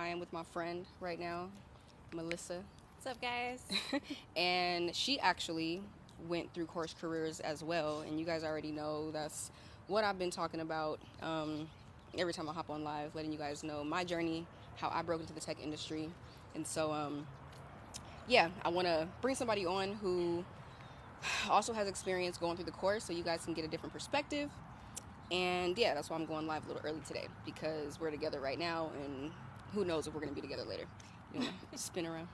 I am with my friend right now, Melissa. What's up, guys? And she actually went through CourseCareers as well. And you guys already know that's what I've been talking about every time I hop on live, letting you guys know my journey, how I broke into the tech industry. And so, I want to bring somebody on who also has experience going through the course so you guys can get a different perspective. And yeah, that's why I'm going live a little early today, because we're together right now and who knows if we're going to be together later. You want to spin around?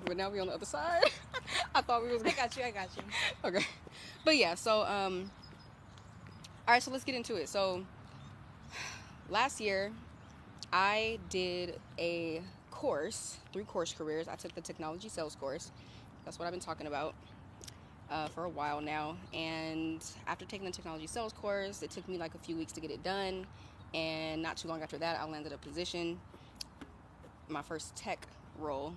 But now we're on the other side. I thought we was I got you. Okay. But yeah, so all right, so let's get into it. So last year I did a course through CourseCareers. I took the technology sales course. That's what I've been talking about for a while now. And after taking the technology sales course, it took me like a few weeks to get it done. And not too long after that, I landed a position, my first tech role,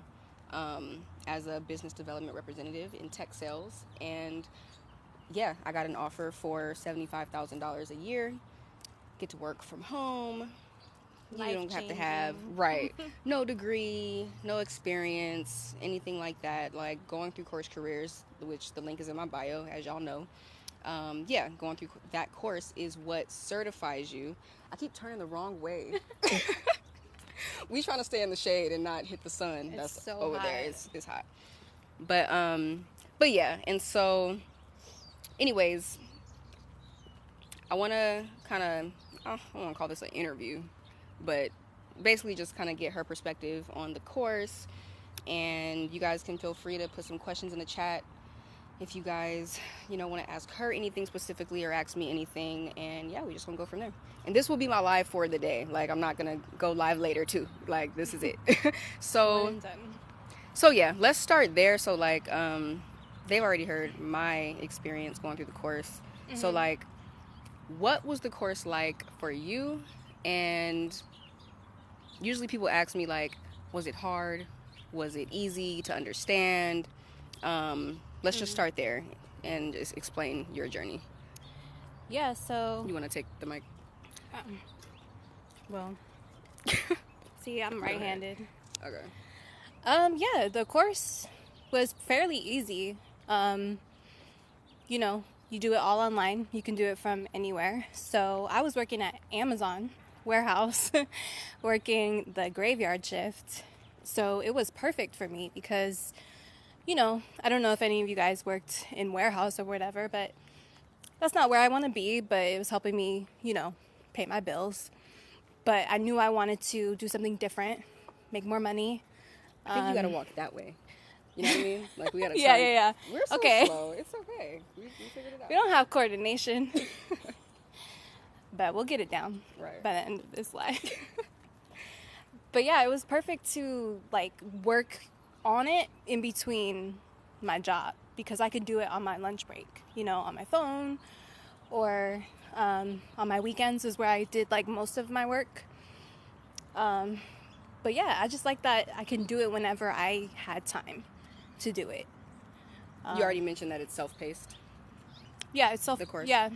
as a business development representative in tech sales. And yeah, I got an offer for $75,000 a year, get to work from home. You don't have to have, no degree, no experience, anything like that. Like going through CourseCareers, which the link is in my bio, as y'all know. Going through that course is what certifies you. I keep turning the wrong way. We trying to stay in the shade and not hit the sun. It's That's so over hot. there. It's hot. But yeah, and so anyways, I want to kind of, I don't want to call this an interview, but basically just kind of get her perspective on the course. And you guys can feel free to put some questions in the chat if you guys, want to ask her anything specifically or ask me anything. And yeah, we just want to go from there. And this will be my live for the day. Like, I'm not going to go live later too. Like, this is it. So yeah, let's start there. So like, they've already heard my experience going through the course. Mm-hmm. So like, what was the course like for you? And usually people ask me like, was it hard? Was it easy to understand? Let's just start there and just explain your journey. Yeah, so... You want to take the mic? Well, see, I'm right-handed. Okay. Yeah, the course was fairly easy. You do it all online. You can do it from anywhere. So I was working at Amazon warehouse, working the graveyard shift. So it was perfect for me because, I don't know if any of you guys worked in warehouse or whatever, but that's not where I want to be. But it was helping me, pay my bills. But I knew I wanted to do something different, make more money. I think you got to walk that way. You know what I mean? Like, we got to Yeah. We're so okay. slow. It's okay. We figured it out. We don't have coordination. But we'll get it down by the end of this live. But yeah, it was perfect to like work on it in between my job because I could do it on my lunch break, on my phone or on my weekends is where I did like most of my work. But yeah, I just like that I can do it whenever I had time to do it. You already mentioned that it's self-paced. Yeah, it's the course. Yeah.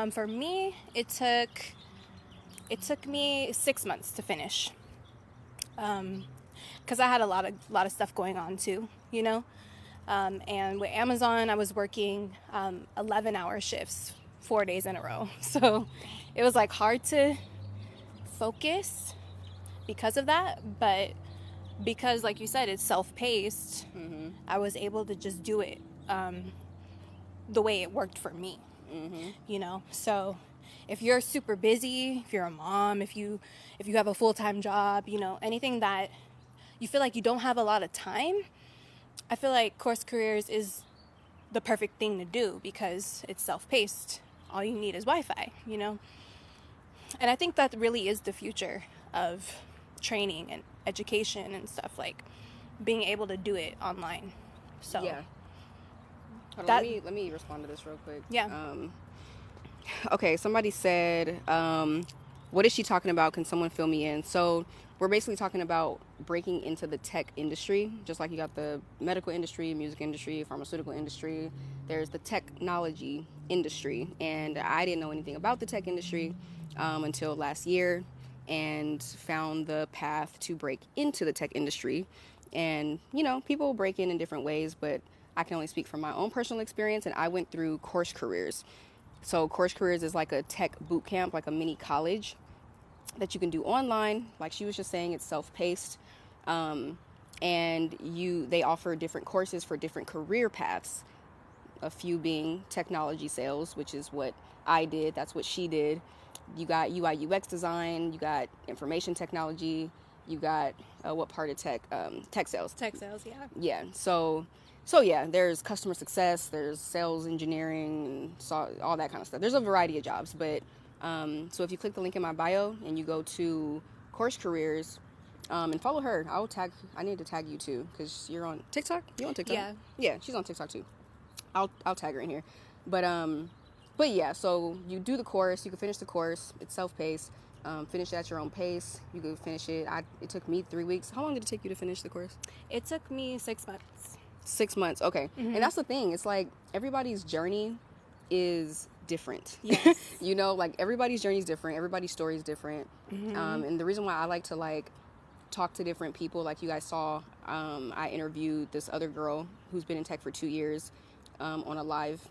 For me, it took me 6 months to finish. Because I had a lot of stuff going on too, and with Amazon, I was working 11-hour shifts 4 days in a row. So it was like hard to focus because of that. But because, like you said, it's self-paced, I was able to just do it the way it worked for me. So if you're super busy, if you're a mom, if you have a full-time job, anything that you feel like you don't have a lot of time, I feel like CourseCareers is the perfect thing to do because it's self-paced. All you need is Wi-Fi, And I think that really is the future of training and education and stuff, like being able to do it online. So yeah. Hold on, let me respond to this real quick. Yeah. Okay, somebody said, what is she talking about? Can someone fill me in? So we're basically talking about breaking into the tech industry, just like you got the medical industry, music industry, pharmaceutical industry. There's the technology industry, and I didn't know anything about the tech industry until last year. and found the path to break into the tech industry. And, people break in different ways, but I can only speak from my own personal experience, and I went through CourseCareers. So CourseCareers is like a tech boot camp, like a mini college that you can do online. Like she was just saying, it's self-paced. And they offer different courses for different career paths. A few being technology sales, which is what I did. That's what she did. You got UI UX design, you got information technology, you got what part of tech? Tech sales. Tech sales, yeah. Yeah. So yeah, there's customer success, there's sales engineering, and all that kind of stuff. There's a variety of jobs, but so if you click the link in my bio and you go to CourseCareers and follow her, I need to tag you too, because you're on TikTok. You on TikTok? Yeah. Yeah, she's on TikTok too. I'll tag her in here, but yeah. So you do the course, you can finish the course. It's self-paced. Finish it at your own pace. You can finish it. It took me 3 weeks. How long did it take you to finish the course? It took me 6 months. 6 months. Okay. Mm-hmm. And that's the thing. It's like everybody's journey is different. Yes. Like everybody's journey is different. Everybody's story is different. Mm-hmm. And the reason why I like to talk to different people, like you guys saw, I interviewed this other girl who's been in tech for 2 years on a live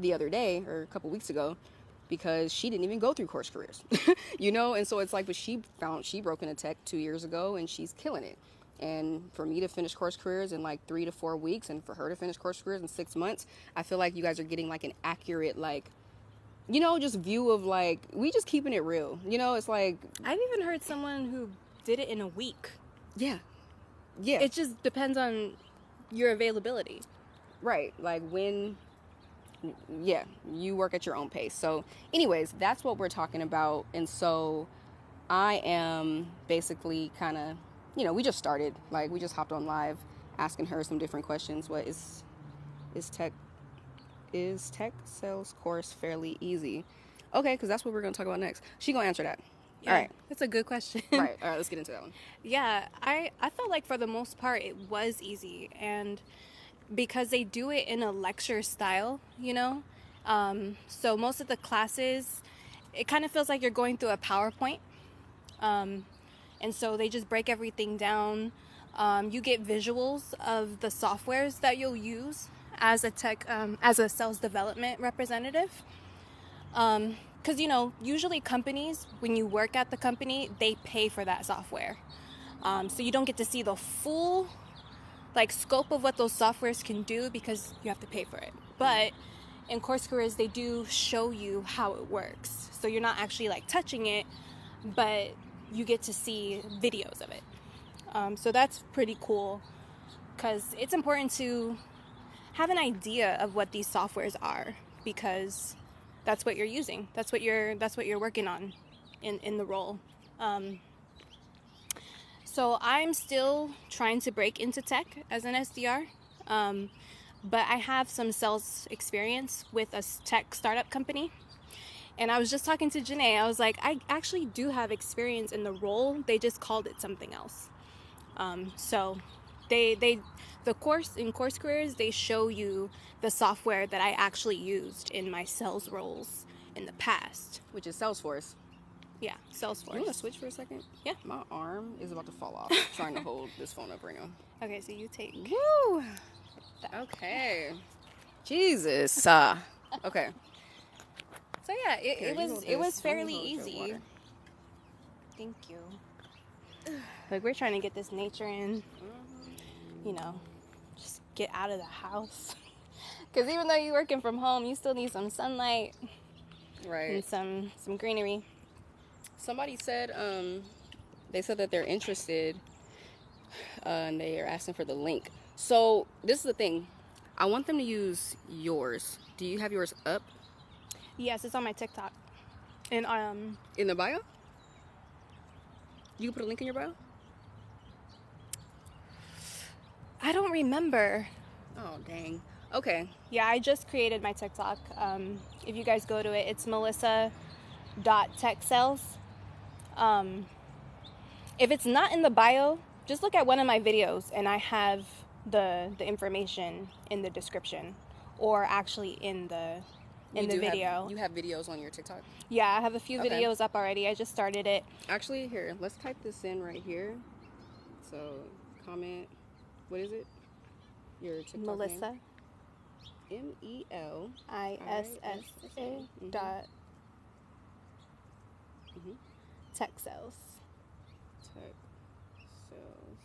the other day or a couple weeks ago, because she didn't even go through CourseCareers, and so it's like, but she broke into tech 2 years ago and she's killing it. And for me to finish CourseCareers in 3 to 4 weeks, and for her to finish CourseCareers in 6 months, I feel like you guys are getting an accurate, just view of we just keeping it real. It's like, I've even heard someone who did it in a week. Yeah. It just depends on your availability. Right. You work at your own pace. So anyways, that's what we're talking about. And so I am basically kind of, we just started, we just hopped on live asking her some different questions. What is tech sales course fairly easy? Okay, because that's what we're going to talk about next. She going to answer that. Yeah, all right. That's a good question. Right. All right, let's get into that one. Yeah, I felt like for the most part it was easy, and because they do it in a lecture style, so most of the classes, it kind of feels like you're going through a PowerPoint, and so they just break everything down. You get visuals of the softwares that you'll use as a sales development representative, because usually companies, when you work at the company, they pay for that software, so you don't get to see the full scope of what those softwares can do because you have to pay for it. But in CourseCareers, they do show you how it works. So you're not actually touching it, but you get to see videos of it. So that's pretty cool, because it's important to have an idea of what these softwares are, because that's what you're using. That's what you're working on in the role. So I'm still trying to break into tech as an SDR, but I have some sales experience with a tech startup company. And I was just talking to Juuna'e. I was like, I actually do have experience in the role. They just called it something else. So the course in CourseCareers, they show you the software that I actually used in my sales roles in the past, which is Salesforce. Yeah, Salesforce. You want to switch for a second? Yeah. My arm is about to fall off trying to hold this phone up right now. Okay, so you take. Woo! Okay. Jesus. Okay. So yeah, it was fairly easy. Thank you. We're trying to get this nature in. Just get out of the house. Because even though you're working from home, you still need some sunlight. Right. And some greenery. Somebody said, they said that they're interested, and they are asking for the link. So this is the thing. I want them to use yours. Do you have yours up? Yes, it's on my TikTok. And in the bio? You can put a link in your bio? I don't remember. Oh, dang. Okay. Yeah, I just created my TikTok. If you guys go to it, it's melissa.techsales. If it's not in the bio, just look at one of my videos, and I have the information in the description, or actually in the in the video. You have videos on your TikTok? Yeah, I have a few videos up already. I just started it. Actually, here, let's type this in right here. So, comment, what is it? Your TikTok Melissa. name? MELISSA dot tech sales. Tech sales.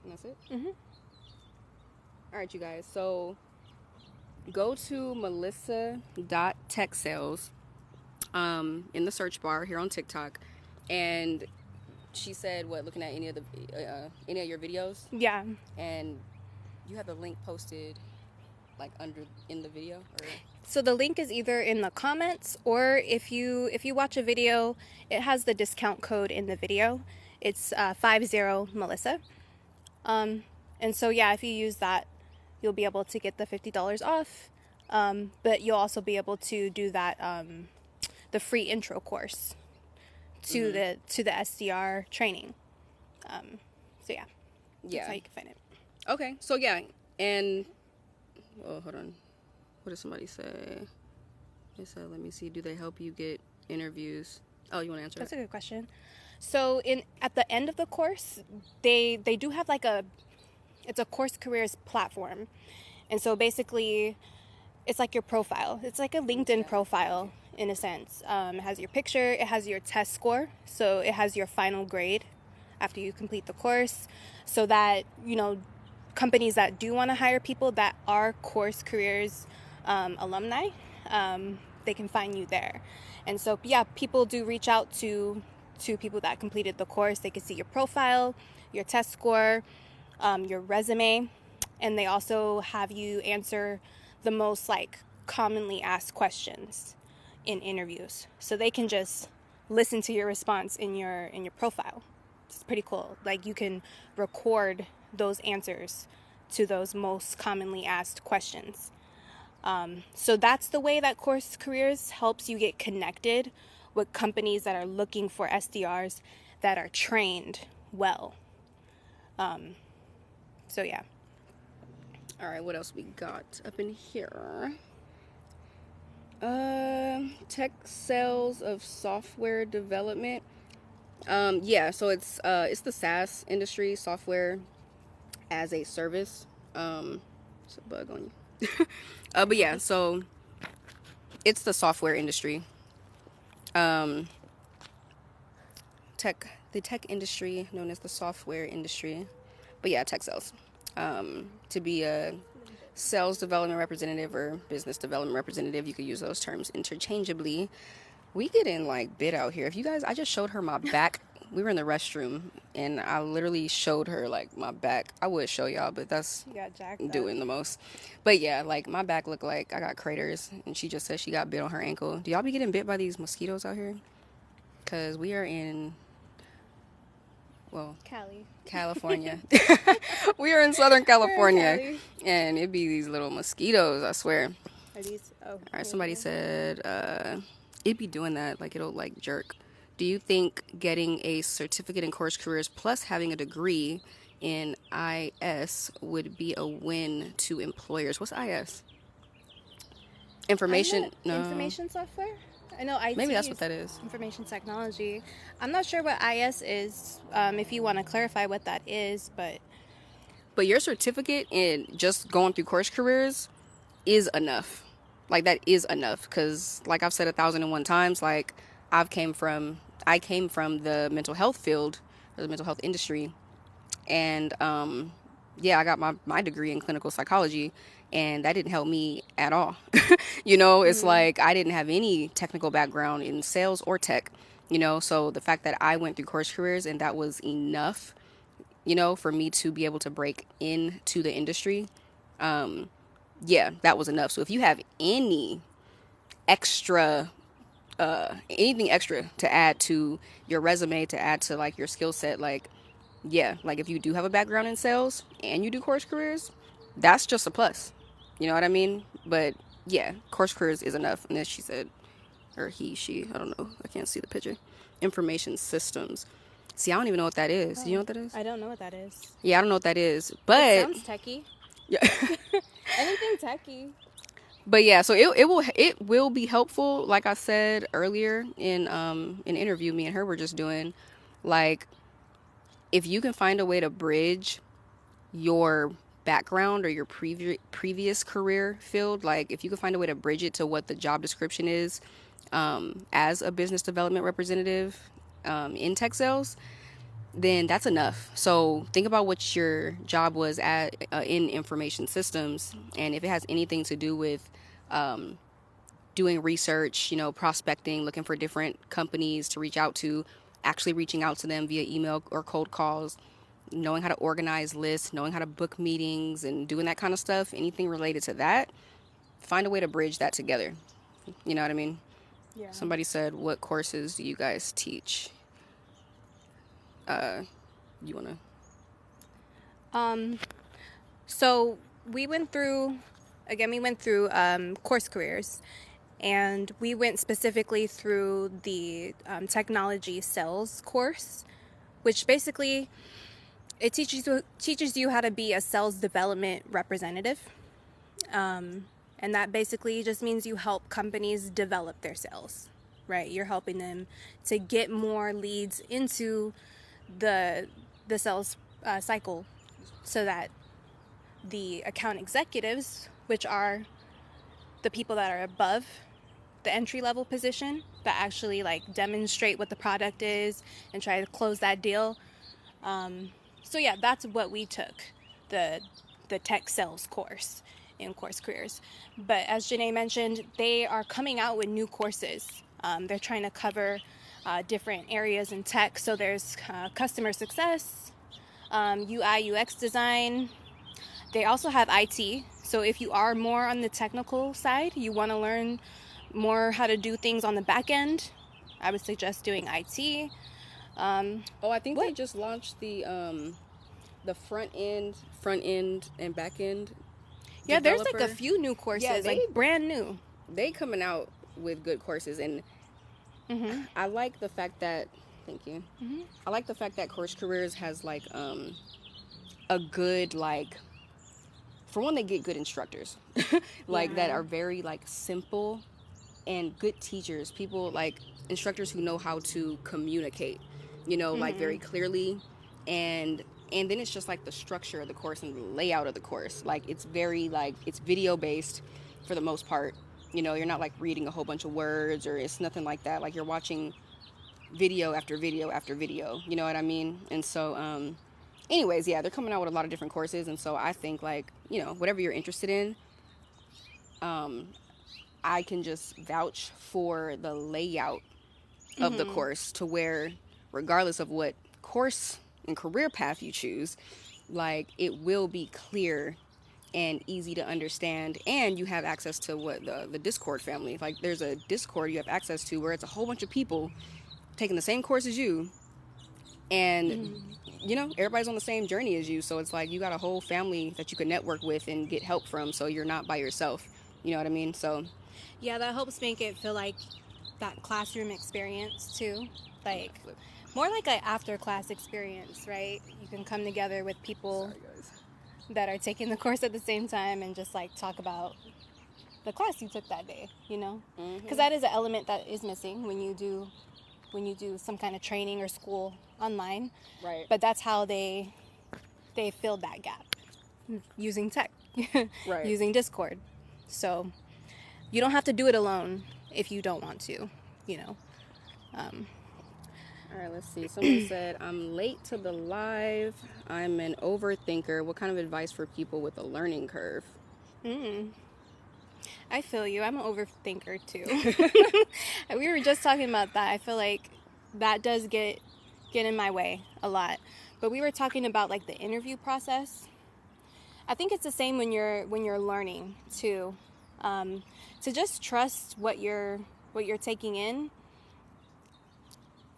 And that's it? Mm-hmm. All right, you guys. So go to melissa.techsales in the search bar here on TikTok, and she said, "What? Looking at any of your videos?" Yeah. And you have the link posted, like in the video, or? So the link is either in the comments, or if you watch a video, it has the discount code in the video. It's 50 Melissa. And so yeah, if you use that, you'll be able to get the $50 off. But you'll also be able to do that the free intro course to the SDR training. So yeah, that's how you can find it. Okay, so yeah, and hold on. What did somebody say? They said, let me see, do they help you get interviews? Oh, you want to answer That's that? a good question. So at the end of the course, they do have it's a CourseCareers platform. And so basically, it's like your profile. It's like a LinkedIn profile in a sense. It has your picture, it has your test score, so it has your final grade after you complete the course, so that, companies that do want to hire people that are CourseCareers alumni, they can find you there. And so, yeah, people do reach out to people that completed the course. They can see your profile, your test score, your resume, and they also have you answer the most commonly asked questions in interviews. So they can just listen to your response in your profile. It's pretty cool. You can record those answers to those most commonly asked questions. So that's the way that CourseCareers helps you get connected with companies that are looking for SDRs that are trained well. So yeah. All right, what else we got up in here? Tech sales of software development. Yeah, so it's the SaaS industry, software as a service. It's a bug on you. But yeah, so it's the software industry. The tech industry known as the software industry. But yeah, tech sales. To be a sales development representative or business development representative, you could use those terms interchangeably. We get in bit out here. If you guys, I just showed her my back. We were in the restroom and I literally showed her my back. I would show y'all, but that's doing the most. But yeah, my back looked like I got craters, and she just said she got bit on her ankle. Do y'all be getting bit by these mosquitoes out here? Because we are in, California. We are in Southern California, and it'd be these little mosquitoes, I swear. Are these? Oh. All right, somebody said it'd be doing that, it'll jerk. Do you think getting a certificate in CourseCareers plus having a degree in IS would be a win to employers? What's IS? Information software? I know IT. Maybe that's what that is. Information technology. I'm not sure what IS is. If you want to clarify what that is, but your certificate in just going through CourseCareers is enough. That is enough, because I've said 1,001 times, I came from the mental health field, or the mental health industry, and yeah, I got my degree in clinical psychology, and that didn't help me at all. It's I didn't have any technical background in sales or tech, so the fact that I went through CourseCareers and that was enough, for me to be able to break into the industry, yeah, that was enough. So if you have anything extra to add to your resume, to add to your skill set, yeah, if you do have a background in sales and you do CourseCareers, that's just a plus. You know what I mean? But yeah, CourseCareers is enough. And then she said, or she, I don't know, I can't see the picture. Information systems. See, I don't even know what that is. Do you know what that is? I don't know what that is. Yeah, I don't know what that is. But it sounds techie. Yeah. Anything techie. But yeah, so it will be helpful. Like I said earlier in an interview me and her were just doing, like if you can find a way to bridge your background or your previous career field, like if you can find a way to bridge it to what the job description is, as a business development representative, in tech sales, then that's enough. So think about what your job was at, in information systems, and if it has anything to do with doing research, prospecting, looking for different companies to reach out to, actually reaching out to them via email or cold calls, knowing how to organize lists, knowing how to book meetings, and doing that kind of stuff, anything related to that, find a way to bridge that together. You know what I mean? Yeah. Somebody said, what courses do you guys teach? You want to? So we went through CourseCareers, and we went specifically through the technology sales course, which basically it teaches you how to be a sales development representative. And that basically just means you help companies develop their sales, right? You're helping them to get more leads into the sales cycle, so that the account executives, which are the people that are above the entry level position, that actually like demonstrate what the product is and try to close that deal. So yeah, that's what we took, the tech sales course in CourseCareers. But as Juuna'e mentioned, they are coming out with new courses. They're trying to cover different areas in tech. So there's customer success, UI UX design. They also have IT. So if you are more on the technical side, you want to learn more how to do things on the back end, I would suggest doing IT. I think they just launched the front end and back end. Yeah, there's like a few new courses, like brand new. They coming out with good courses, and I like the fact that. Thank you. I like the fact that CourseCareers has like a good, like, for one, they get good instructors, like that are very like simple and good teachers, people like instructors who know how to communicate, like very clearly, and then it's just like the structure of the course and the layout of the course, like it's very like it's video based for the most part. You're not like reading a whole bunch of words, or it's nothing like that. Like you're watching video after video after video, you know what I mean? And so anyways, yeah, they're coming out with a lot of different courses, and so I think like, whatever you're interested in, I can just vouch for the layout of the course, to where regardless of what course and career path you choose, like it will be clear and easy to understand, and you have access to what the Discord family, like there's a Discord you have access to where it's a whole bunch of people taking the same course as you, and everybody's on the same journey as you, so it's like you got a whole family that you can network with and get help from, so you're not by yourself, you know what I mean? So yeah, that helps make it feel like that classroom experience too, like more like an after class experience, right? You can come together with people that are taking the course at the same time and just like talk about the class you took that day, because that is an element that is missing when you do some kind of training or school online, right? But that's how they filled that gap, using tech, right, using Discord. So you don't have to do it alone if you don't want to, All right, let's see. Someone said, I'm late to the live. I'm an overthinker. What kind of advice for people with a learning curve? I feel you. I'm an overthinker too. We were just talking about that. I feel like that does get in my way a lot. But we were talking about like the interview process. I think it's the same when you're learning too. To just trust what you're taking in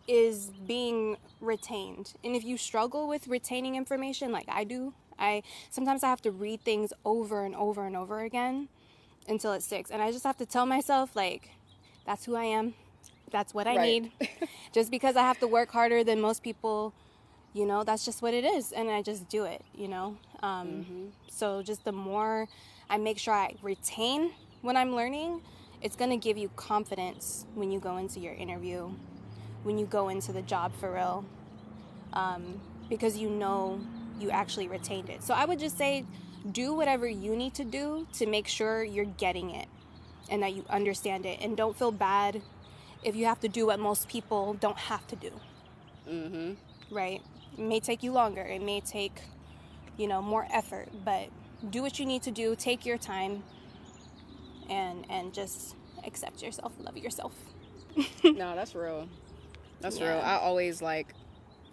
is being retained. And if you struggle with retaining information like I do, sometimes I have to read things over and over and over again until it sticks. And I just have to tell myself, like, that's who I am. That's what I need. Just because I have to work harder than most people, that's just what it is. And I just do it, So just the more I make sure I retain when I'm learning, it's going to give you confidence when you go into your interview, when you go into the job for real, because you know you actually retained it. So I would just say do whatever you need to do to make sure you're getting it and that you understand it. And don't feel bad if you have to do what most people don't have to do. Mm-hmm. Right? It may take you longer. It may take, more effort. But do what you need to do. Take your time. And just accept yourself. Love yourself. No, that's real. That's real. I always,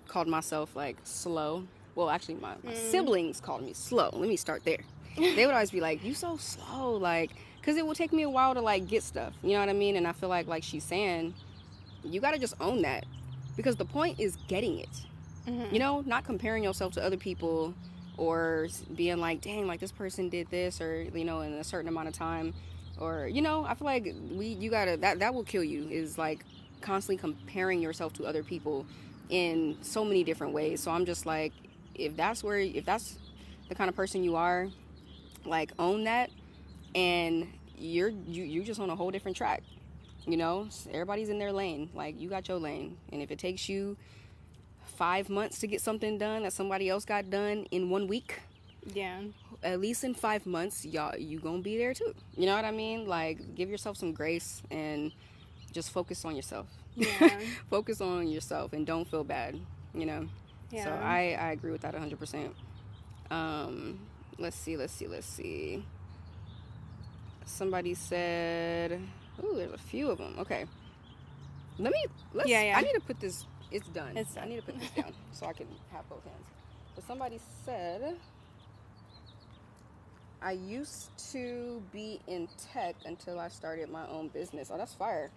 called myself, slow. Well, actually, my siblings called me slow. Let me start there. They would always be like, you so slow, because it would take me a while to, get stuff. You know what I mean? And I feel like she's saying, you got to just own that. Because the point is getting it. Mm-hmm. Not comparing yourself to other people or being like, dang, this person did this or, in a certain amount of time. Or, I feel like you got to, that will kill you, is, constantly comparing yourself to other people in so many different ways. So I'm just like, if that's the kind of person you are, own that, and you're just on a whole different track. Everybody's in their lane. You got your lane, and if it takes you 5 months to get something done that somebody else got done in 1 week, at least in 5 months, you gonna be there too. You know what I mean? Give yourself some grace and just focus on yourself. Focus on yourself and don't feel bad. So I agree with that 100%. Let's see. Somebody said, ooh, there's a few of them. Okay. I need to put this, it's done. I need to put this down so I can have both hands. But somebody said, I used to be in tech until I started my own business. Oh, that's fire.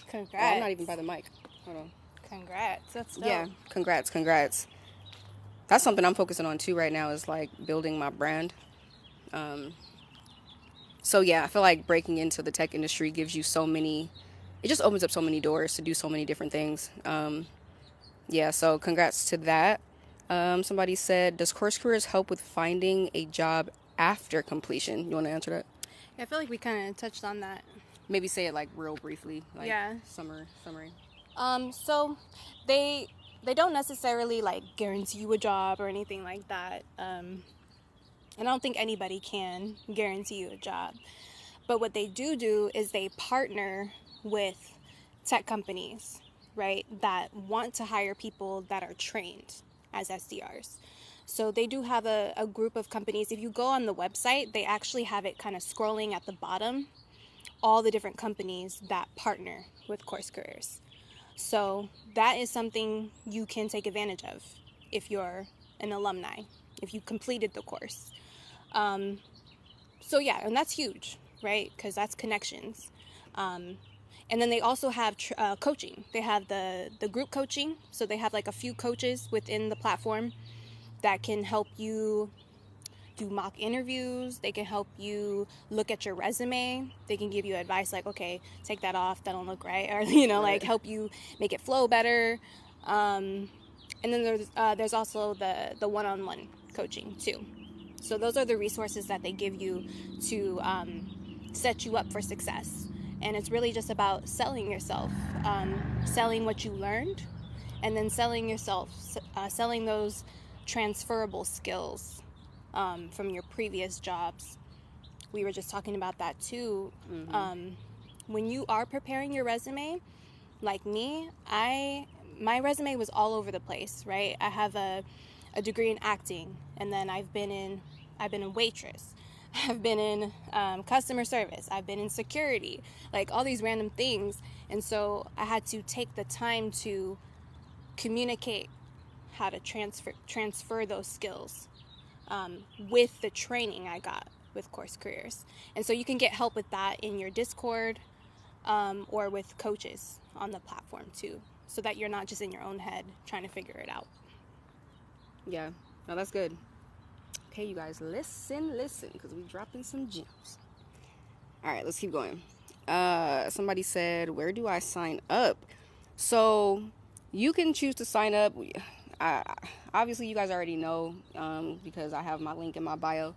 Congrats. Oh, I'm not even by the mic. Hold on. Congrats. That's dope. Yeah, congrats. That's something I'm focusing on too right now, is building my brand. So yeah, I feel like breaking into the tech industry gives you it just opens up so many doors to do so many different things. So congrats to that. Somebody said, does CourseCareers help with finding a job after completion? You want to answer that? Yeah, I feel like we kind of touched on that. Maybe say it real briefly, summary. So they don't necessarily guarantee you a job or anything like that. And I don't think anybody can guarantee you a job. But what they do is they partner with tech companies, right, that want to hire people that are trained as SDRs. So they do have a group of companies. If you go on the website, they actually have it kind of scrolling at the bottom, all the different companies that partner with CourseCareers. So that is something you can take advantage of if you're an alumni, if you completed the course. And that's huge, right? Because that's connections. And then they also have coaching. They have the group coaching. So they have a few coaches within the platform that can help you do mock interviews. They can help you look at your resume. They can give you advice okay, take that off, that don't look right, or right. Help you make it flow better. And then there's also the one-on-one coaching too. So those are the resources that they give you to set you up for success. And it's really just about selling yourself, selling what you learned, and then selling yourself, selling those transferable skills from your previous jobs. We were just talking about that too. Mm-hmm. When you are preparing your resume, like me, my resume was all over the place, right? I have a degree in acting, and then I've been a waitress. I've been in customer service. I've been in security, all these random things. And so I had to take the time to communicate how to transfer those skills with the training I got with CourseCareers. And so you can get help with that in your Discord or with coaches on the platform too, so that you're not just in your own head trying to figure it out. Yeah, no, that's good. Okay, you guys, listen, because we're dropping some gems. All right, let's keep going. Somebody said, where do I sign up? So you can choose to sign up. Obviously, you guys already know because I have my link in my bio.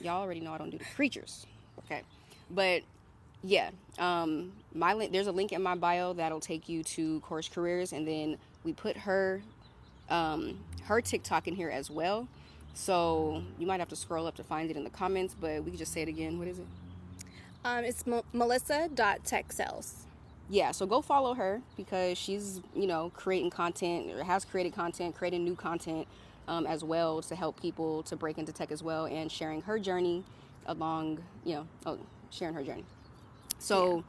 Y'all already know I don't do the creatures. Okay. But yeah, my link, there's a link in my bio that'll take you to CourseCareers, and then we put her TikTok in here as well. So you might have to scroll up to find it in the comments, but we can just say it again. What is it? It's melissa.techsales. Yeah, so go follow her because she's, creating content, or has created content, creating new content as well to help people to break into tech as well, and sharing her journey along, sharing her journey. So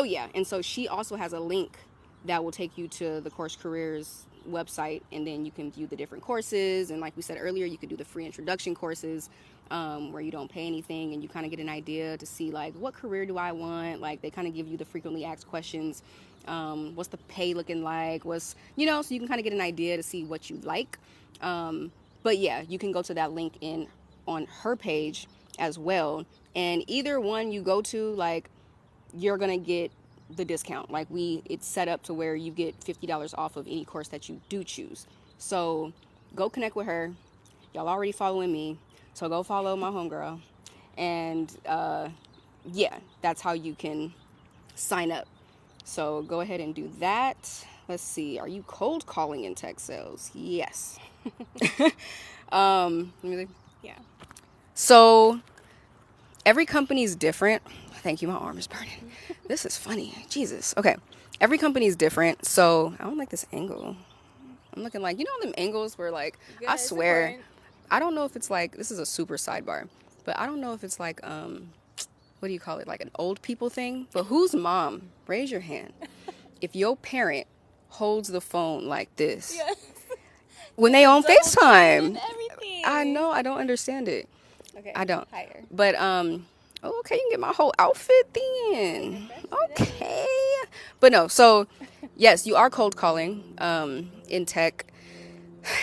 yeah, and so she also has a link that will take you to the CourseCareers website, and then you can view the different courses. And like we said earlier, you could do the free introduction courses where you don't pay anything, and you kind of get an idea to see like, what career do I want? Like, they kind of give you the frequently asked questions. What's the pay looking like? So you can kind of get an idea to see what you like. But yeah, you can go to that link on her page as well. And either one you go to, like, you're gonna get the discount. Like, it's set up to where you get $50 off of any course that you do choose. So go connect with her. Y'all already following me, so go follow my homegirl. And yeah, that's how you can sign up. So go ahead and do that. Let's see. Are you cold calling in tech sales? Yes. Let me see. Yeah. So every company is different. Thank you. My arm is burning. This is funny. Jesus. Okay. Every company is different. So I don't like this angle. I'm looking like, them angles where, like, Yeah, I swear, important. I don't know if it's like, this is a super sidebar, but I don't know if it's like, what do you call it? Like an old people thing. But whose mom? Raise your hand. If your parent holds the phone like this Yes. when they on FaceTime. Everything. I know. I don't understand it. Okay. I don't. Higher. But okay, you can get my whole outfit then. Okay. But no, so yes, you are cold calling in tech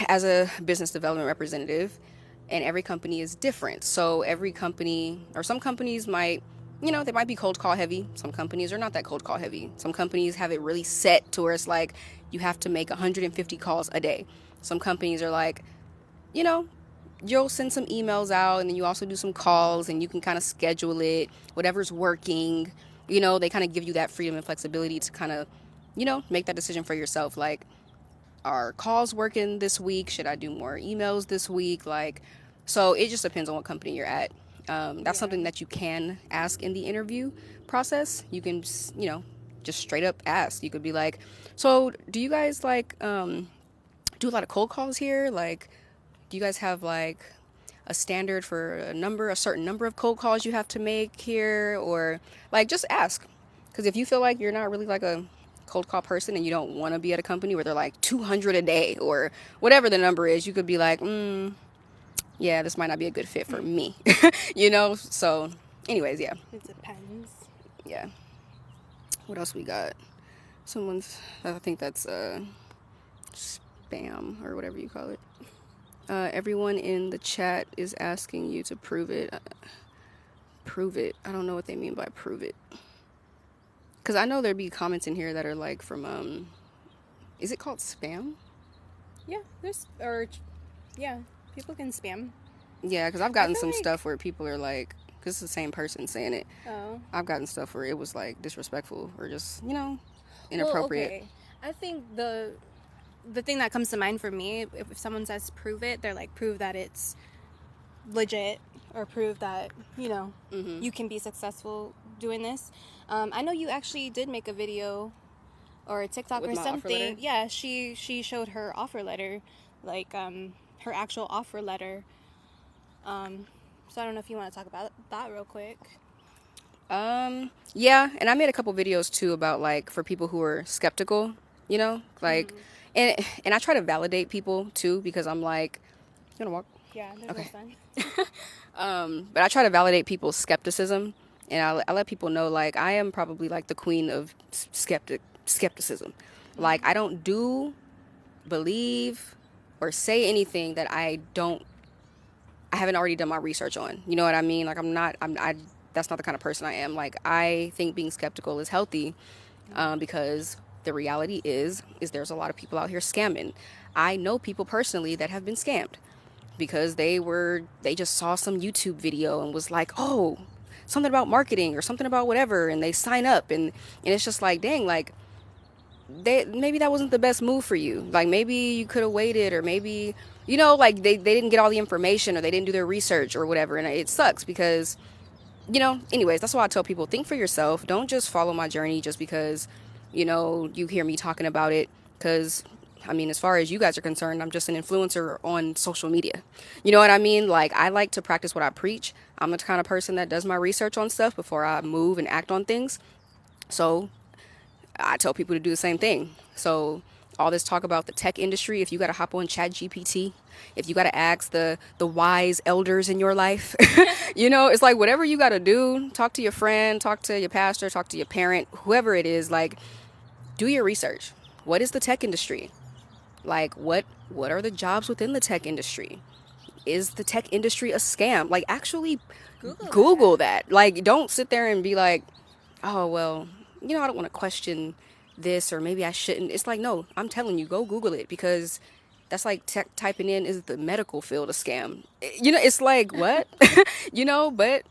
as a business development representative, and every company is different. So every company, or some companies might, they might be cold call heavy. Some companies are not that cold call heavy. Some companies have it really set to where it's like you have to make 150 calls a day. Some companies are like, you'll send some emails out, and then you also do some calls, and you can kind of schedule it, whatever's working. They kind of give you that freedom and flexibility to kind of, make that decision for yourself. Like, are calls working this week? Should I do more emails this week? Like, so it just depends on what company you're at. That's something that you can ask in the interview process. You can, just straight up ask. You could be like, so do you guys like do a lot of cold calls here? Like, do you guys have like a standard for a certain number of cold calls you have to make here? Or like, just ask. Because if you feel like you're not really like a cold call person, and you don't want to be at a company where they're like 200 a day or whatever the number is, you could be like, yeah, this might not be a good fit for me. So anyways, yeah. It depends. Yeah. What else we got? I think that's spam or whatever you call it. Everyone in the chat is asking you to prove it. Prove it. I don't know what they mean by prove it. Because I know there'd be comments in here that are like from, is it called spam? Yeah, people can spam. Yeah, because I've gotten some like... stuff where people are like, because it's the same person saying it. Oh. I've gotten stuff where it was like disrespectful or just, inappropriate. Well, okay. I think the thing that comes to mind for me, if someone says prove it, they're like, prove that it's legit, or prove that, you can be successful doing this. I know you actually did make a video or a TikTok With or my offer something. letter? Yeah, she showed her offer letter, like her actual offer letter. So I don't know if you want to talk about that real quick. Yeah, and I made a couple videos too about like for people who are skeptical, like, and I try to validate people too, because I'm like, you wanna walk? Yeah, there's Okay. no fun. But I try to validate people's skepticism, and I let people know, like, I am probably like the queen of skepticism. Like, I don't believe, or say anything that I haven't already done my research on. You know what I mean? Like, that's not the kind of person I am. Like, I think being skeptical is healthy, because the reality is there's a lot of people out here scamming. I know people personally that have been scammed because they just saw some YouTube video and was like, oh, something about marketing or something about whatever, and they sign up, and it's just like, dang, like, maybe that wasn't the best move for you. Like, maybe you could have waited, or maybe, like, they didn't get all the information, or they didn't do their research or whatever. And it sucks because, anyways, that's why I tell people, think for yourself. Don't just follow my journey just because, you hear me talking about it. Because, I mean, as far as you guys are concerned, I'm just an influencer on social media. You know what I mean? Like, I like to practice what I preach. I'm the kind of person that does my research on stuff before I move and act on things. So I tell people to do the same thing. So all this talk about the tech industry, if you got to hop on ChatGPT, if you got to ask the wise elders in your life, it's like, whatever you got to do, talk to your friend, talk to your pastor, talk to your parent, whoever it is, like, do your research. What is the tech industry? Like, what are the jobs within the tech industry? Is the tech industry a scam? Like, actually Google that. Like, don't sit there and be like, oh, well, I don't want to question this, or maybe I shouldn't. It's like, no, I'm telling you, go Google it, because that's like typing in, is the medical field a scam? It's like, what? But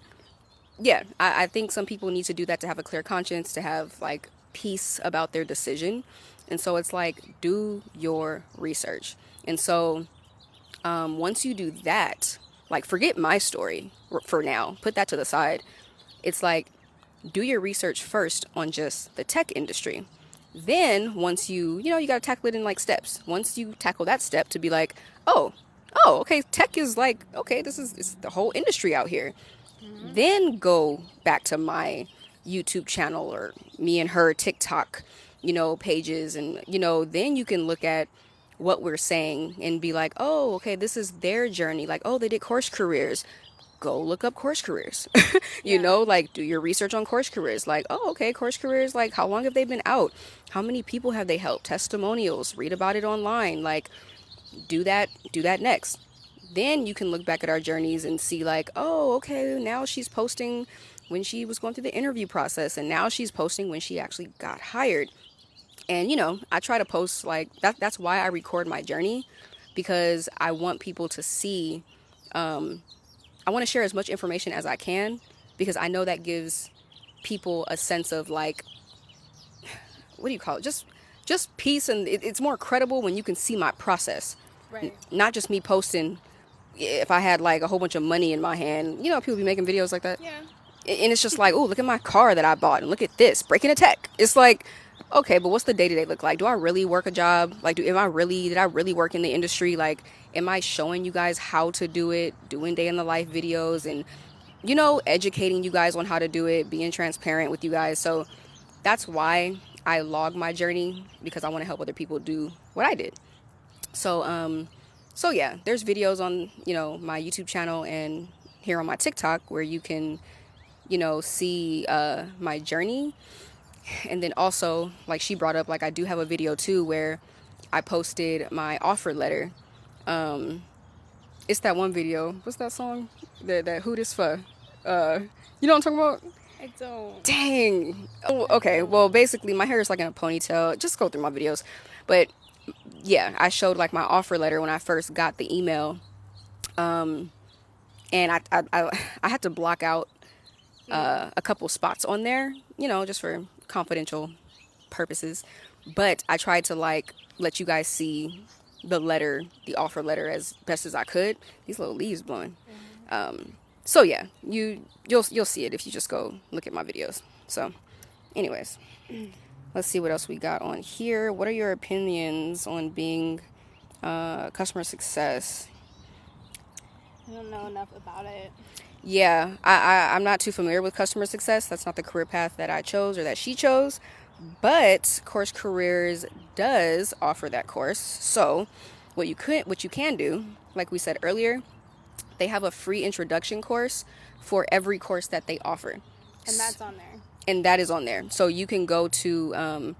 yeah, I think some people need to do that to have a clear conscience, to have like peace about their decision. And so it's like, do your research. And so once you do that, like, forget my story for now, put that to the side. It's like, do your research first on just the tech industry. Then once you got to tackle it in like steps. Once you tackle that step to be like, oh, okay, tech is like, okay, it's the whole industry out here. Mm-hmm. Then go back to my YouTube channel, or me and her TikTok, pages. And, then you can look at what we're saying and be like, oh, okay, this is their journey. Like, oh, they did CourseCareers. Go look up CourseCareers. Like, do your research on CourseCareers. Like, oh, okay, CourseCareers, like, how long have they been out? How many people have they helped? Testimonials, read about it online. Like, do that next. Then you can look back at our journeys and see like, oh, okay, now she's posting when she was going through the interview process, and now she's posting when she actually got hired. And, I try to post like that. That's why I record my journey, because I want people to see, I want to share as much information as I can, because I know that gives people a sense of like, what do you call it? Just peace. And it's more credible when you can see my process. Right. Not just me posting. If I had like a whole bunch of money in my hand, people be making videos like that. Yeah. And it's just like, oh, look at my car that I bought, and look at this, breaking a tech. It's like, okay, but what's the day-to-day look like? Do I really work a job? Like, did I really work in the industry? Like, am I showing you guys how to do it, doing day in the life videos, and, educating you guys on how to do it, being transparent with you guys? So that's why I log my journey, because I want to help other people do what I did. So yeah, there's videos on, my YouTube channel and here on my TikTok where you can, see my journey. And then also, like she brought up, like, I do have a video too where I posted my offer letter. It's that one video. What's that song? That Who This For? You know what I'm talking about? I don't. Dang. Oh, okay. Well, basically, my hair is like in a ponytail. Just go through my videos. But yeah, I showed like my offer letter when I first got the email. And I had to block out a couple spots on there, just for confidential purposes. But I tried to like let you guys see the offer letter as best as I could. These little leaves blowing. So yeah, you'll see it if you just go look at my videos. So anyways, let's see what else we got on here. What are your opinions on being customer success? I don't know enough about it. Yeah, I'm not too familiar with customer success. That's not the career path that I chose or that she chose. But CourseCareers does offer that course. So what you can do, like we said earlier, they have a free introduction course for every course that they offer. And that's on there. And that is on there. So you can go to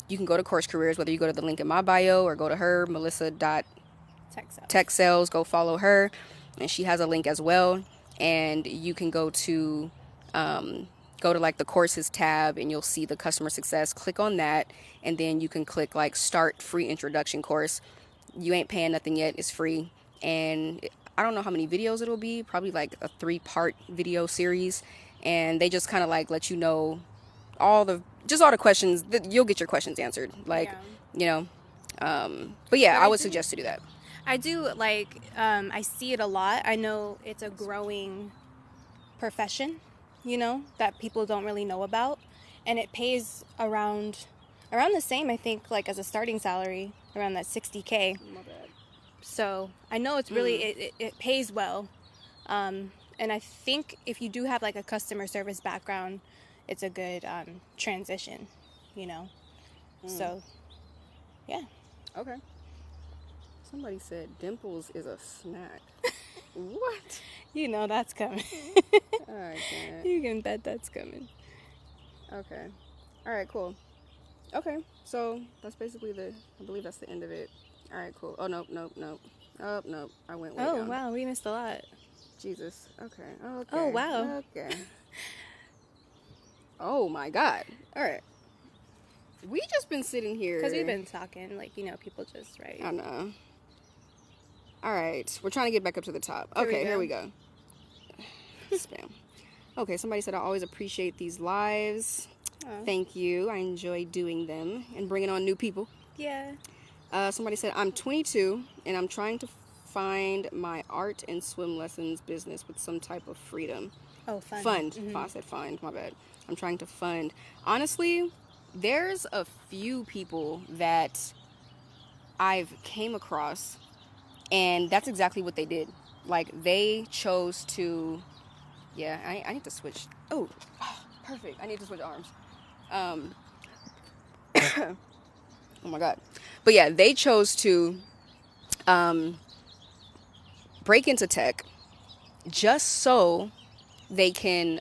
CourseCareers, whether you go to the link in my bio or go to her, Melissa.TechSales. Go follow her. And she has a link as well. And you can go to like the courses tab, and you'll see the customer success. Click on that, and then you can click like start free introduction course. You ain't paying nothing yet. It's free. And I don't know how many videos it'll be, probably like a 3-part video series. and they just kind of like let you know all the questions that you'll get your questions answered, like you know. But yeah, I would suggest to do that. I do like, I see it a lot. I know it's a growing profession, you know, that people don't really know about, and it pays around the same, I think, like as a starting salary, around that $60K. My bad. So I know it's really it pays well, and I think if you do have like a customer service background, it's a good transition, you know. So yeah. Okay. Somebody said dimples is a snack. What? You know that's coming. I can't. You can bet that's coming. Okay. All right, cool. Okay, so that's basically I believe that's the end of it. All right, cool. Oh, nope. Oh, nope. I went way down. Oh, wow, we missed a lot. Jesus. Okay. Oh, wow. Okay. Oh, my God. All right. We just been sitting here. Because we've been talking, like, you know, people just, right? I know. All right. We're trying to get back up to the top. Okay, here we go. Spam. Okay, somebody said, I always appreciate these lives. Thank you. I enjoy doing them and bringing on new people. Yeah. Somebody said, I'm 22 and I'm trying to find my art and swim lessons business with some type of freedom. Oh, fund. Fund. Oh, I said find. My bad. I'm trying to fund. Honestly, there's a few people that I've came across, and that's exactly what they did. Like, they chose to... Yeah, I need to switch. Oh, perfect. I need to switch arms. Oh my God. But yeah, they chose to break into tech just so they can,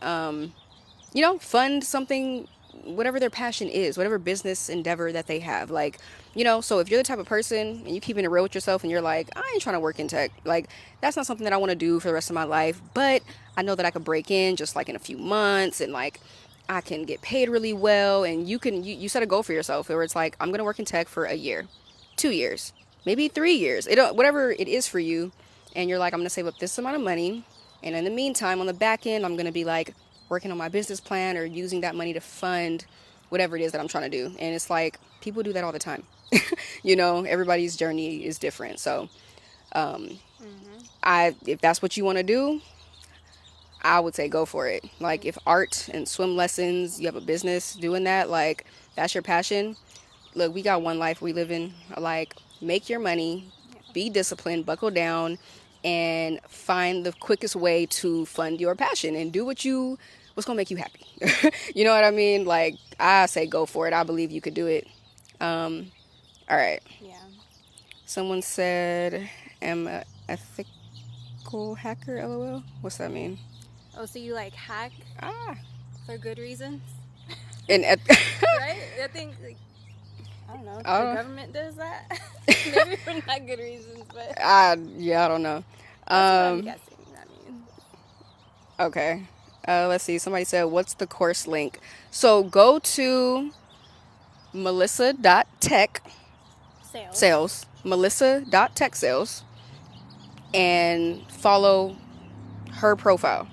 fund something, whatever their passion is, whatever business endeavor that they have. Like, so if you're the type of person and you keeping it real with yourself and you're like, I ain't trying to work in tech, like, that's not something that I want to do for the rest of my life, but I know that I could break in just like in a few months, and like I can get paid really well, and you set a goal for yourself where it's like, I'm going to work in tech for a year, 2 years, maybe 3 years, whatever it is for you. And you're like, I'm going to save up this amount of money, and in the meantime, on the back end, I'm going to be like working on my business plan or using that money to fund whatever it is that I'm trying to do. And it's like, people do that all the time. Everybody's journey is different. So if that's what you want to do, I would say go for it. Like, if art and swim lessons, you have a business doing that, like, that's your passion. Look, we got one life we live in. Like, make your money, be disciplined, buckle down, and find the quickest way to fund your passion and do what's going to make you happy. You know what I mean? Like, I say go for it. I believe you could do it. All right. Yeah. Someone said, am an ethical hacker, LOL. What's that mean? Oh, so you like hack for good reasons? And right? I think, like, I don't know. The government does that. Maybe for not good reasons, but I don't know. That's what I'm guessing. I mean, okay. Let's see. Somebody said, "What's the course link?" So go to melissa.tech sales. Melissa.tech sales, and follow her profile.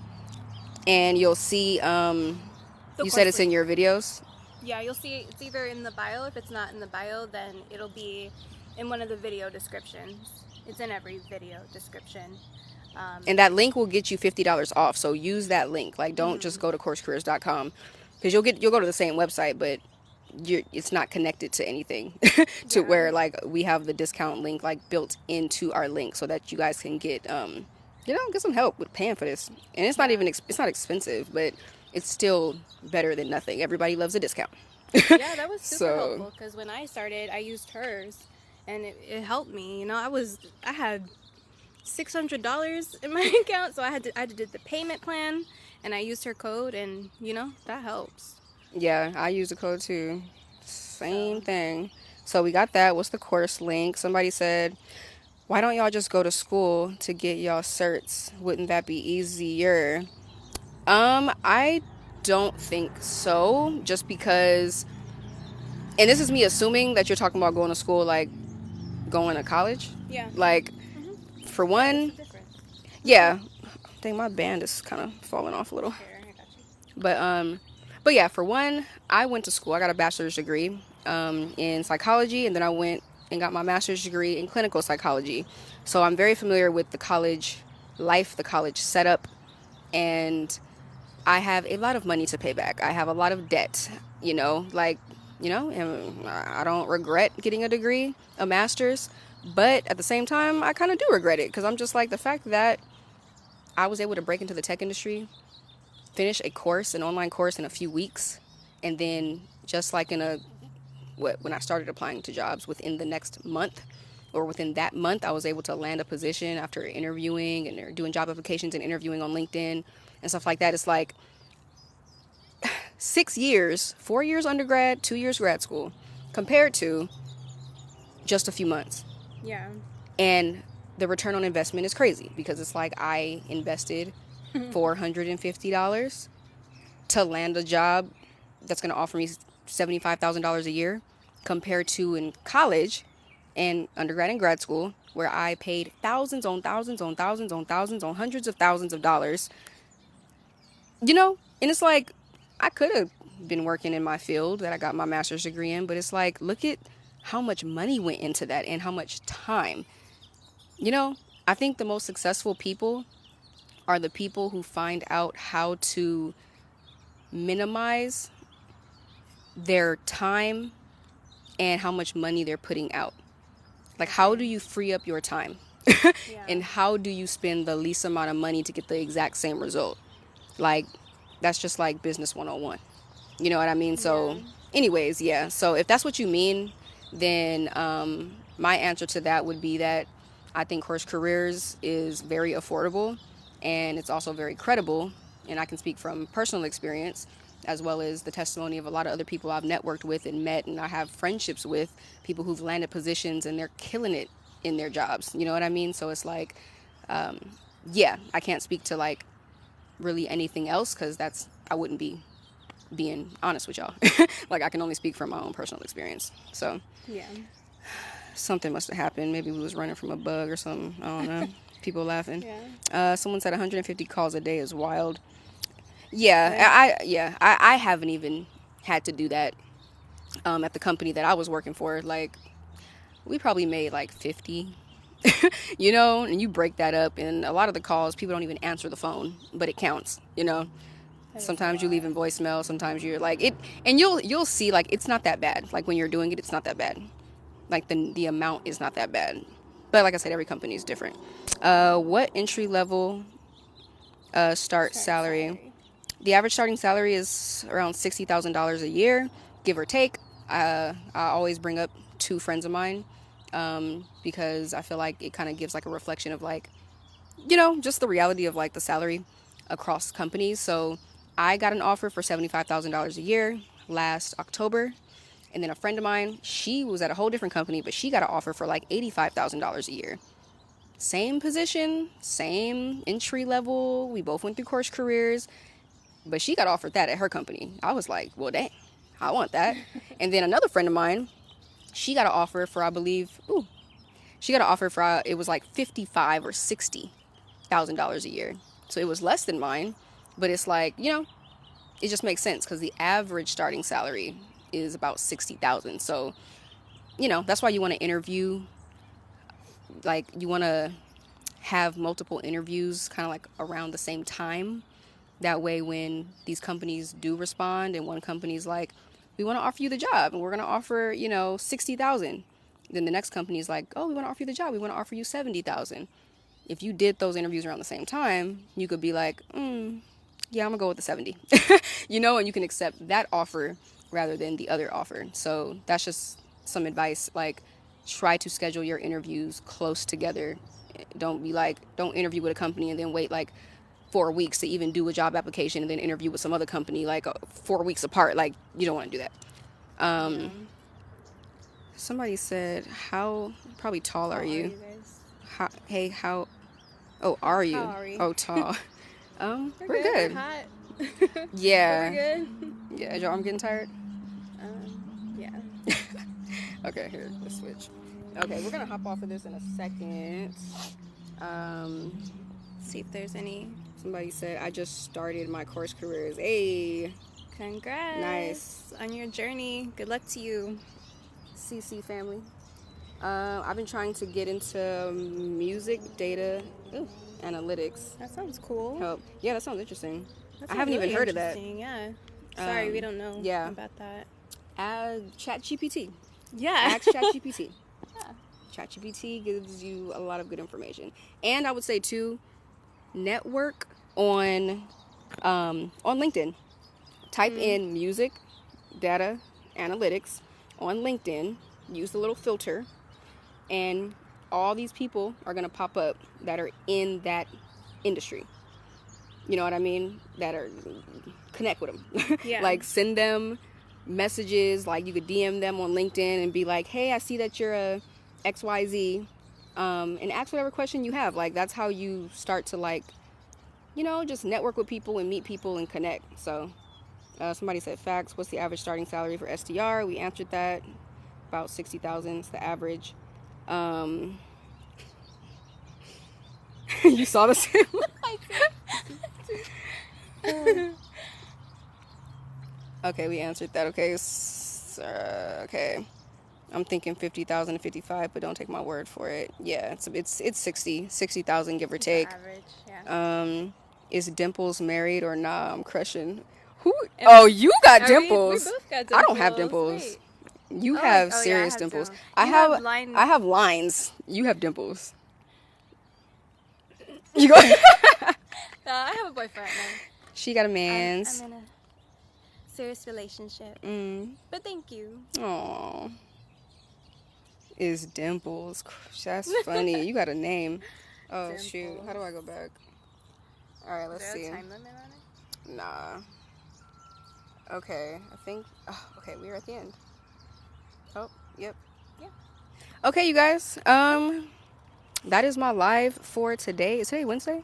And you'll see, you said it's in your videos? Yeah, you'll see it's either in the bio. If it's not in the bio, then it'll be in one of the video descriptions. It's in every video description. And that link will get you $50 off. So use that link. Like, don't just go to CourseCareers.com, because you'll go to the same website, but it's not connected to anything to where, like, we have the discount link, like, built into our link so that you guys can get, get some help with paying for this. And it's not even, it's not expensive, but it's still better than nothing. Everybody loves a discount. Yeah, that was super helpful, because when I started, I used hers, and it helped me. I had $600 in my account, so I had to do the payment plan, and I used her code, and that helps. Yeah, I use the code too. Same thing. So we got that. What's the course link? Somebody said, why don't y'all just go to school to get y'all certs? Wouldn't that be easier? I don't think so, just because, and this is me assuming that you're talking about going to school, like going to college. Yeah. Like, for one, yeah. Dang, my band is kind of falling off a little. Here, I got you. But yeah, for one, I went to school. I got a bachelor's degree in psychology, and then I went and got my master's degree in clinical psychology. So I'm very familiar with the college life, the college setup, and I have a lot of money to pay back. I have a lot of debt, and I don't regret getting a degree, a master's, but at the same time, I kind of do regret it because I'm just like the fact that I was able to break into the tech industry, finish a course, an online course in a few weeks, and then just like when I started applying to jobs within the next month or within that month, I was able to land a position after interviewing and doing job applications and interviewing on LinkedIn and stuff like that. It's like 6 years, 4 years undergrad, 2 years grad school, compared to just a few months. Yeah. And the return on investment is crazy because it's like I invested $450 to land a job that's going to offer me $75,000 a year, compared to in college and undergrad and grad school where I paid thousands on thousands on thousands on thousands on hundreds of thousands of dollars. And it's like I could have been working in my field that I got my master's degree in, but it's like, look at how much money went into that and how much time. I think the most successful people are the people who find out how to minimize their time and how much money they're putting out. Like, how do you free up your time? And how do you spend the least amount of money to get the exact same result? Like, that's just like business 101. You know what I mean? So anyways, yeah. So if that's what you mean, then my answer to that would be that I think CourseCareers is very affordable and it's also very credible. And I can speak from personal experience as well as the testimony of a lot of other people I've networked with and met, and I have friendships with people who've landed positions and they're killing it in their jobs. You know what I mean? So it's like, I can't speak to like really anything else because I wouldn't be being honest with y'all. Like, I can only speak from my own personal experience. So something must have happened. Maybe we was running from a bug or something. I don't know. People laughing. Someone said 150 calls a day is wild. I haven't even had to do that at the company that I was working for. Like, we probably made like 50, and you break that up, and a lot of the calls, people don't even answer the phone, but it counts, Sometimes you leave in voicemail, sometimes you're like it, and you'll see like it's not that bad. Like when you're doing it, it's not that bad. Like the amount is not that bad. But like I said, every company is different. What entry level start salary? The average starting salary is around $60,000 a year, give or take. I always bring up 2 friends of mine because I feel like it kind of gives like a reflection of like, just the reality of like the salary across companies. So I got an offer for $75,000 a year last October. And then a friend of mine, she was at a whole different company, but she got an offer for like $85,000 a year. Same position, same entry level. We both went through CourseCareers, but she got offered that at her company. I was like, well, dang, I want that. And then another friend of mine, she got an offer for, I believe, it was like $55,000 or $60,000 a year. So it was less than mine, but it's like, it just makes sense because the average starting salary is about $60,000. So, that's why you want to interview. Like, you want to have multiple interviews kind of like around the same time. That way, when these companies do respond and one company's like, we want to offer you the job and we're going to offer, $60,000. Then the next company's like, oh, we want to offer you the job. We want to offer you $70,000. If you did those interviews around the same time, you could be like, yeah, I'm gonna go with the 70, and you can accept that offer rather than the other offer. So that's just some advice. Like, try to schedule your interviews close together. Don't interview with a company and then wait like 4 weeks to even do a job application and then interview with some other company like 4 weeks apart. Like, you don't want to do that. Somebody said, probably tall are you? Are you? How are you? Oh, tall. We're good. good. We're hot. Yeah. We're good. Yeah, is your arm getting tired? Yeah. Okay, here, let's switch. Okay, we're gonna hop off of this in a second. See if there's any Somebody said, I just started my course careers. Hey. Congrats. Nice. On your journey. Good luck to you. CC family. I've been trying to get into music data analytics. That sounds cool. Help. Yeah, that sounds interesting. That I haven't really even heard of that. Yeah. Sorry, we don't know about that. ChatGPT. Yeah. Ask ChatGPT. Yeah. ChatGPT gives you a lot of good information. And I would say, too, network on LinkedIn. Type in music data analytics on LinkedIn. Use the little filter. And all these people are going to pop up that are in that industry. You know what I mean? That are, connect with them. Yeah. Like, send them messages. Like, you could DM them on LinkedIn and be like, hey, I see that you're a XYZ. And ask whatever question you have. Like, that's how you start to, like, you know, just network with people and meet people and connect. So, somebody said facts. What's the average starting salary for SDR? We answered that. About 60,000 is the average. You saw the same. Okay, we answered that. Okay, okay. I'm thinking 50,000 to 55, but don't take my word for it. Yeah, it's 60,000 give or take. Average, yeah. Is Dimples married or nah? I'm crushing. Who? Oh, you got dimples. We both got dimples. I don't have dimples. Wait. You have serious dimples. I have lines. You have dimples. You go. I have a boyfriend now. She got a man's. I'm in a serious relationship. But thank you. Aww. Is Dimples. That's funny. You got a name. Oh, Dimples. Shoot. How do I go back? All right, let's see. Is there a time limit on it? Nah. Okay, I think... Oh, okay, we're at the end. Oh, yep. Yeah. Okay, you guys. That is my live for today. Is today Wednesday?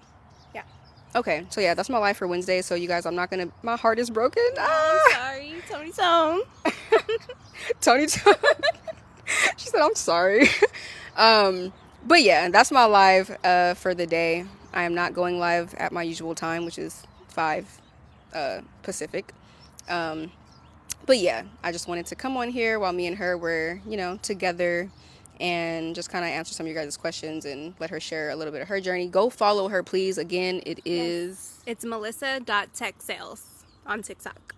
Yeah. Okay, so yeah, that's my live for Wednesday. So you guys, I'm not gonna... My heart is broken. I'm sorry. Tony Tone. Tony Tone. She said, I'm sorry. But yeah, that's my live for the day. I am not going live at my usual time, which is 5 Pacific. But yeah, I just wanted to come on here while me and her were, you know, together and just kind of answer some of your guys' questions and let her share a little bit of her journey. Go follow her, please. Again, it is... It's melissa.techsales on TikTok.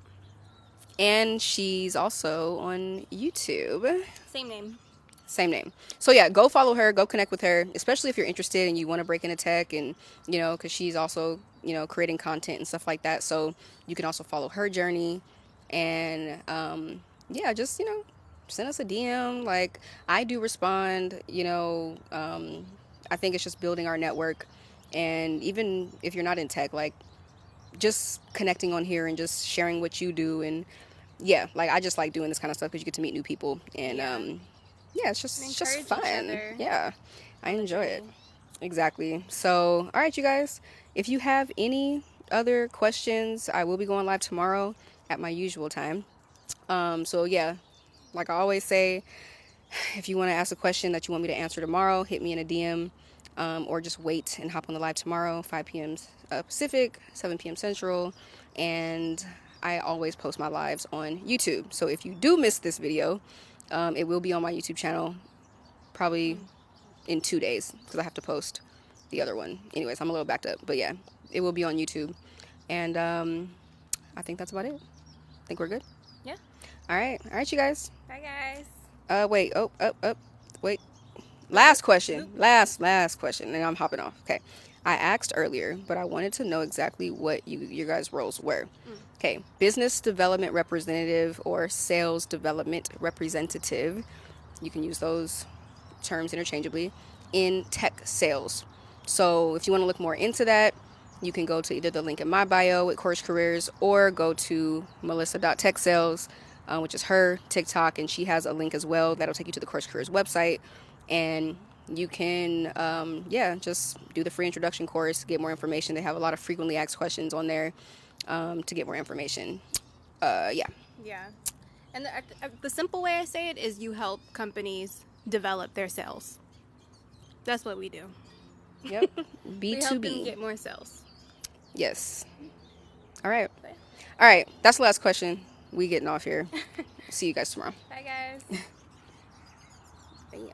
And she's also on YouTube. Same name. So yeah, go follow her, go connect with her, especially if you're interested and you want to break into tech and, you know, because she's also, you know, creating content and stuff like that. So you can also follow her journey and, yeah, just, you know, send us a DM. Like, I do respond, you know, I think it's just building our network. And even if you're not in tech, like, just connecting on here and just sharing what you do. And yeah, like, I just like doing this kind of stuff because you get to meet new people and, yeah, it's just fun. Yeah, I enjoy it. Exactly. So, all right, you guys, if you have any other questions, I will be going live tomorrow at my usual time. So yeah, like I always say, if you want to ask a question that you want me to answer tomorrow, hit me in a DM, or just wait and hop on the live tomorrow, 5 p.m. Pacific, 7 p.m. Central, and I always post my lives on YouTube. So if you do miss this video, it will be on my YouTube channel probably in 2 days because I have to post the other one. Anyways, I'm a little backed up, but yeah, it will be on YouTube. And I think that's about it. I think we're good. Yeah. All right, you guys. Bye, guys. Wait. Wait. Last question. Last question, and I'm hopping off. Okay. I asked earlier, but I wanted to know exactly what your guys' roles were. Okay, business development representative or sales development representative. You can use those terms interchangeably in tech sales. So if you want to look more into that, you can go to either the link in my bio at CourseCareers or go to melissa.techsales, which is her TikTok, and she has a link as well that'll take you to the CourseCareers website. And you can, just do the free introduction course, get more information. They have a lot of frequently asked questions on there to get more information. Yeah. And the simple way I say it is you help companies develop their sales. That's what we do. Yep. B2B. We help them get more sales. Yes. All right. All right. That's the last question. We getting off here. See you guys tomorrow. Bye, guys. Bam.